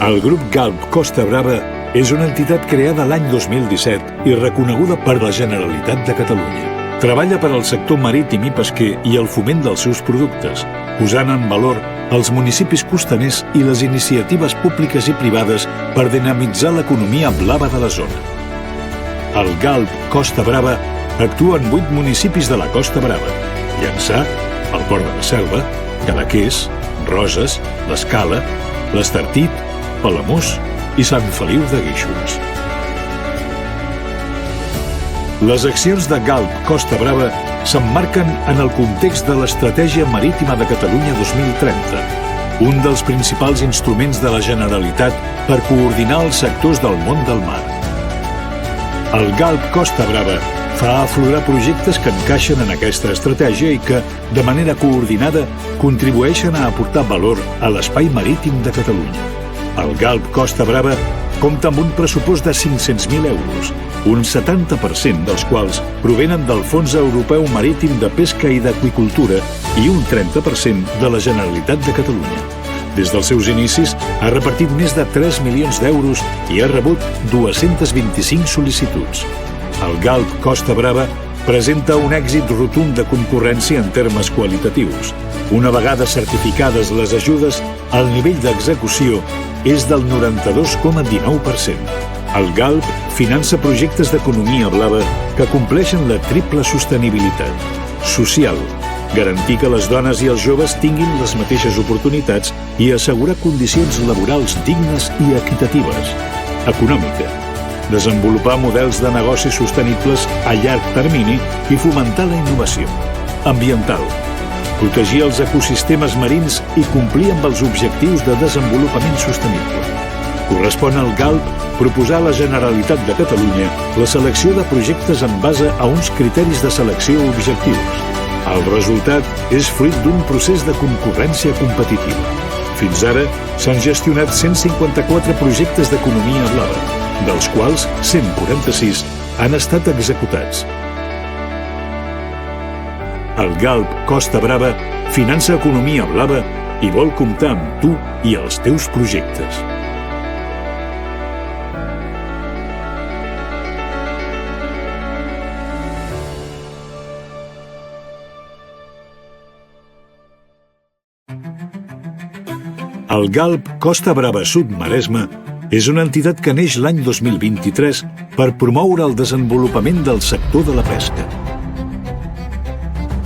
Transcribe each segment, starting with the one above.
El grup Galp Costa Brava és una entitat creada l'any 2017 i reconeguda per la Generalitat de Catalunya. Treballa per al sector marítim i pesquer i el foment dels seus productes, posant en valor els municipis costaners i les iniciatives públiques i privades per dinamitzar l'economia blava de la zona. El Galp Costa Brava actua en 8 municipis de la Costa Brava: Llançà, el Port de la Selva, Cadaqués, Roses, l'Escala, l'Estartit, Palamós i Sant Feliu de Guíxols. Les accions de Galp Costa Brava s'emmarquen en el context de l'Estratègia Marítima de Catalunya 2030, un dels principals instruments de la Generalitat per coordinar els sectors del món del mar. El Galp Costa Brava fa aflorar projectes que encaixen en aquesta estratègia i que, de manera coordinada, contribueixen a aportar valor a l'espai marítim de Catalunya. El Galp Costa Brava compta amb un pressupost de 500.000 euros, un 70% dels quals provenen del Fons Europeu Marítim de Pesca i d'Aqüicultura i un 30% de la Generalitat de Catalunya. Des dels seus inicis ha repartit més de 3 milions d'euros i ha rebut 225 sol·licituds. El Galp Costa Brava presenta un èxit rotund de concurrència en termes qualitatius. Una vegada certificades les ajudes, el nivell d'execució és del 92,19%. El Galp finança projectes d'economia blava que compleixen la triple sostenibilitat: social, garantir que les dones i els joves tinguin les mateixes oportunitats i assegurar condicions laborals dignes i equitatives; econòmica, desenvolupar models de negocis sostenibles a llarg termini i fomentar la innovació; ambiental, protegir els ecosistemes marins i complir amb els objectius de desenvolupament sostenible. Correspon al Galp proposar a la Generalitat de Catalunya la selecció de projectes en base a uns criteris de selecció objectius. El resultat és fruit d'un procés de concurrència competitiva. Fins ara s'han gestionat 154 projectes d'economia blava, dels quals 146 han estat executats. El Galp Costa Brava finança economia blava i vol comptar amb tu i els teus projectes. El Galp Costa Brava Sud Maresme és una entitat que neix l'any 2023 per promoure el desenvolupament del sector de la pesca.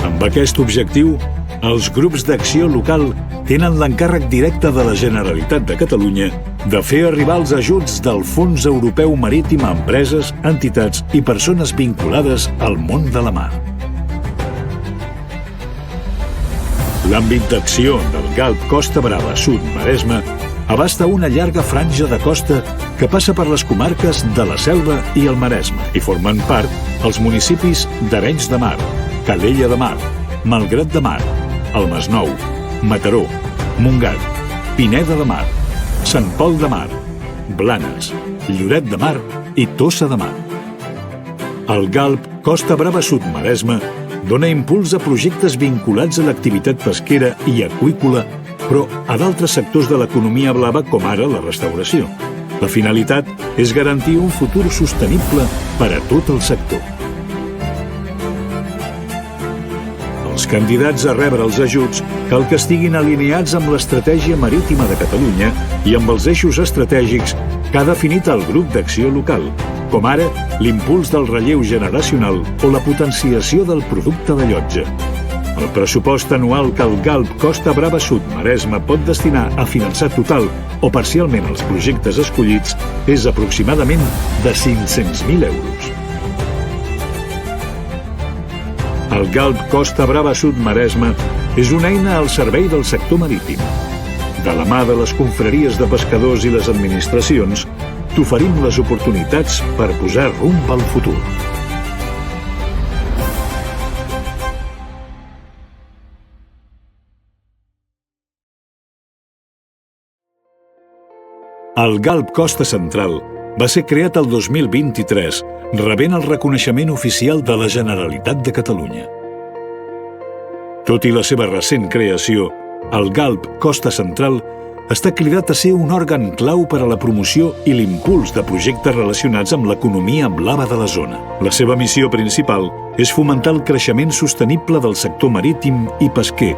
Amb aquest objectiu, els grups d'acció local tenen l'encàrrec directe de la Generalitat de Catalunya de fer arribar els ajuts del Fons Europeu Marítim a empreses, entitats i persones vinculades al món de la mar. L'àmbit d'acció del Galp Costa Brava Sud Maresme abasta una llarga franja de costa que passa per les comarques de la Selva i el Maresme i formen part els municipis d'Arenys de Mar, Calella de Mar, Malgrat de Mar, el Masnou, Mataró, Montgat, Pineda de Mar, Sant Pol de Mar, Blanes, Lloret de Mar i Tossa de Mar. El Galp Costa Brava Sud Maresme dona impuls a projectes vinculats a l'activitat pesquera i aqüícola, però a d'altres sectors de l'economia blava, com ara la restauració. La finalitat és garantir un futur sostenible per a tot el sector. Els candidats a rebre els ajuts cal que estiguin alineats amb l'Estratègia Marítima de Catalunya i amb els eixos estratègics que ha definit el grup d'acció local, com ara l'impuls del relleu generacional o la potenciació del producte de llotja. El pressupost anual que el Galp Costa Brava Sud Maresme pot destinar a finançar total o parcialment els projectes escollits és aproximadament de 500.000 euros. El Galp Costa Brava Sud Maresme és una eina al servei del sector marítim. De la mà de les confraries de pescadors i les administracions, t'oferim les oportunitats per posar rumb al futur. El Galp Costa Central va ser creat el 2023, rebent el reconeixement oficial de la Generalitat de Catalunya. Tot i la seva recent creació, el Galp Costa Central està cridat a ser un òrgan clau per a la promoció i l'impuls de projectes relacionats amb l'economia blava de la zona. La seva missió principal és fomentar el creixement sostenible del sector marítim i pesquer,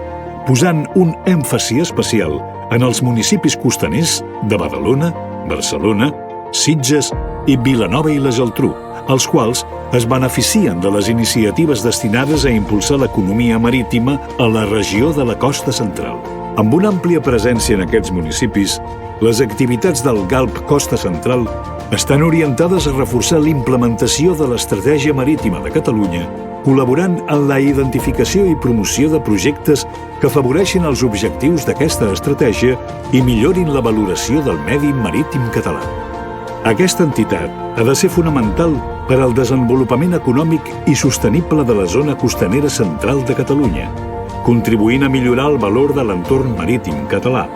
posant un èmfasi especial en els municipis costaners de Badalona, Barcelona, Sitges i Vilanova i la Geltrú, els quals es beneficien de les iniciatives destinades a impulsar l'economia marítima a la regió de la costa central. Amb una àmplia presència en aquests municipis, les activitats del GALP Costa Central estan orientades a reforçar l'implementació de l'Estratègia Marítima de Catalunya, col·laborant en la identificació i promoció de projectes que afavoreixin els objectius d'aquesta estratègia i millorin la valoració del medi marítim català. Aquesta entitat ha de ser fonamental per al desenvolupament econòmic i sostenible de la zona costanera central de Catalunya, contribuint a millorar el valor de l'entorn marítim català,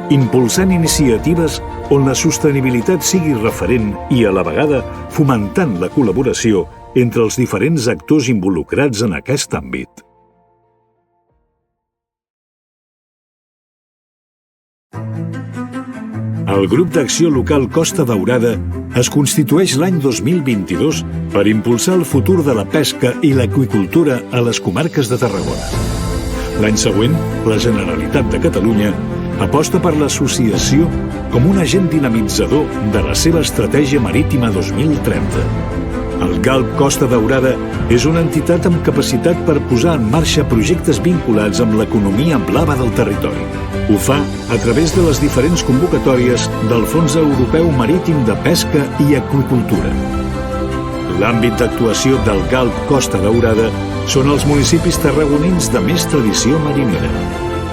impulsant iniciatives on la sostenibilitat sigui referent i, a la vegada, fomentant la col·laboració entre els diferents actors involucrats en aquest àmbit. El Grup d'Acció Local Costa Daurada es constitueix l'any 2022 per impulsar el futur de la pesca i l'aqüicultura a les comarques de Tarragona. L'any següent, la Generalitat de Catalunya aposta per l'associació com un agent dinamitzador de la seva Estratègia Marítima 2030. El GALP Costa Daurada és una entitat amb capacitat per posar en marxa projectes vinculats amb l'economia blava del territori. Ho fa a través de les diferents convocatòries del Fons Europeu Marítim de Pesca i Aqüicultura. L'àmbit d'actuació del GALP Costa Daurada són els municipis tarragonins de més tradició marinera: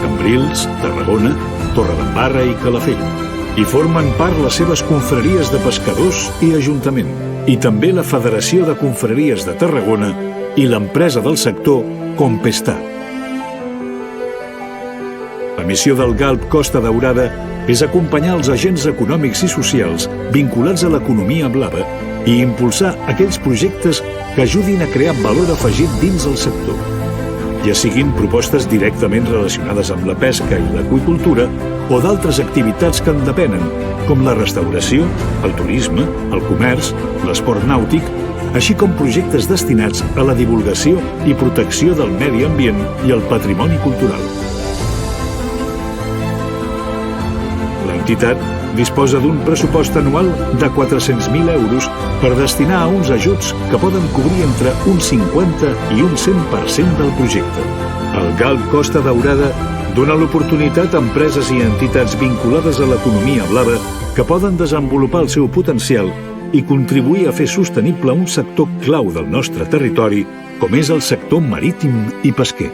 Cambrils, Tarragona, Torredembarra i Calafell, i formen part les seves confraries de pescadors i ajuntament, i també la Federació de Confraries de Tarragona i l'empresa del sector Compestar. La missió del GALP Costa Daurada és acompanyar els agents econòmics i socials vinculats a l'economia blava i impulsar aquells projectes que ajudin a crear valor afegit dins el sector, ja siguin propostes directament relacionades amb la pesca i l'aqüicultura o d'altres activitats que en depenen, com la restauració, el turisme, el comerç, l'esport nàutic, així com projectes destinats a la divulgació i protecció del medi ambient i el patrimoni cultural. L'entitat disposa d'un pressupost anual de 400.000 euros per destinar a uns ajuts que poden cobrir entre un 50 i un 100% del projecte. El GALP Costa Daurada dona l'oportunitat a empreses i entitats vinculades a l'economia blava que poden desenvolupar el seu potencial i contribuir a fer sostenible un sector clau del nostre territori, com és el sector marítim i pesquer.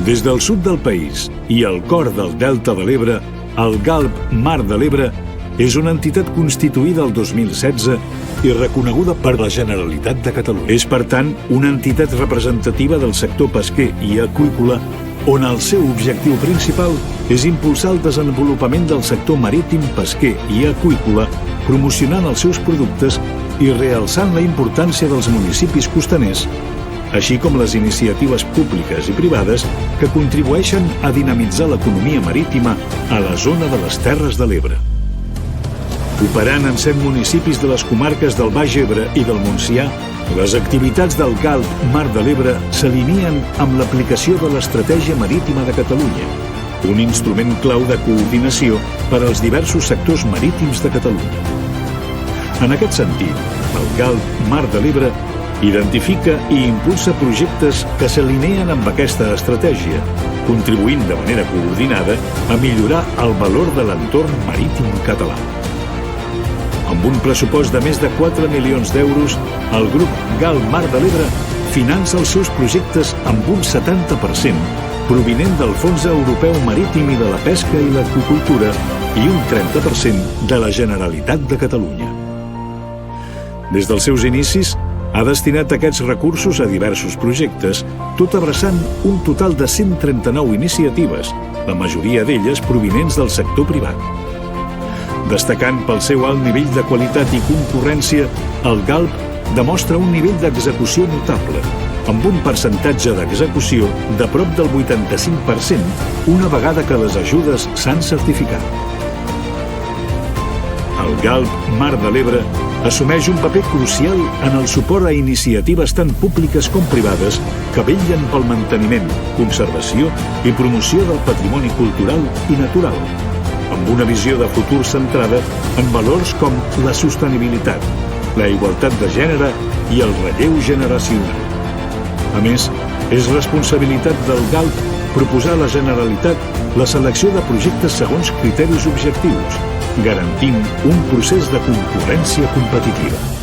Des del sud del país i al cor del Delta de l'Ebre, el GALP Mar de l'Ebre és una entitat constituïda el 2016 i reconeguda per la Generalitat de Catalunya. És, per tant, una entitat representativa del sector pesquer i aqüícola on el seu objectiu principal és impulsar el desenvolupament del sector marítim, pesquer i aqüícola, promocionant els seus productes i realçant la importància dels municipis costaners, així com les iniciatives públiques i privades que contribueixen a dinamitzar l'economia marítima a la zona de les Terres de l'Ebre. Operant en 7 municipis de les comarques del Baix Ebre i del Montsià, les activitats del GALP Mar de l'Ebre s'alineen amb l'aplicació de l'Estratègia Marítima de Catalunya, un instrument clau de coordinació per als diversos sectors marítims de Catalunya. En aquest sentit, el GALP Mar de l'Ebre identifica i impulsa projectes que s'alineen amb aquesta estratègia, contribuint de manera coordinada a millorar el valor de l'entorn marítim català. Amb un pressupost de més de 4 milions d'euros, el grup GALP Mar de l'Ebre finança els seus projectes amb un 70% provinent del Fons Europeu Marítim i de la Pesca i l'Aqüicultura i un 30% de la Generalitat de Catalunya. Des dels seus inicis, ha destinat aquests recursos a diversos projectes, tot abraçant un total de 139 iniciatives, la majoria d'elles provinents del sector privat. Destacant pel seu alt nivell de qualitat i concurrència, el GALP demostra un nivell d'execució notable, amb un percentatge d'execució de prop del 85% una vegada que les ajudes s'han certificat. El GALB Mar de l'Ebre assumeix un paper crucial en el suport a iniciatives tant públiques com privades que vetllen pel manteniment, conservació i promoció del patrimoni cultural i natural, amb una visió de futur centrada en valors com la sostenibilitat, la igualtat de gènere i el relleu generacional. A més, és responsabilitat del GALB proposar a la Generalitat la selecció de projectes segons criteris objectius, garantint un procés de concurrència competitiva.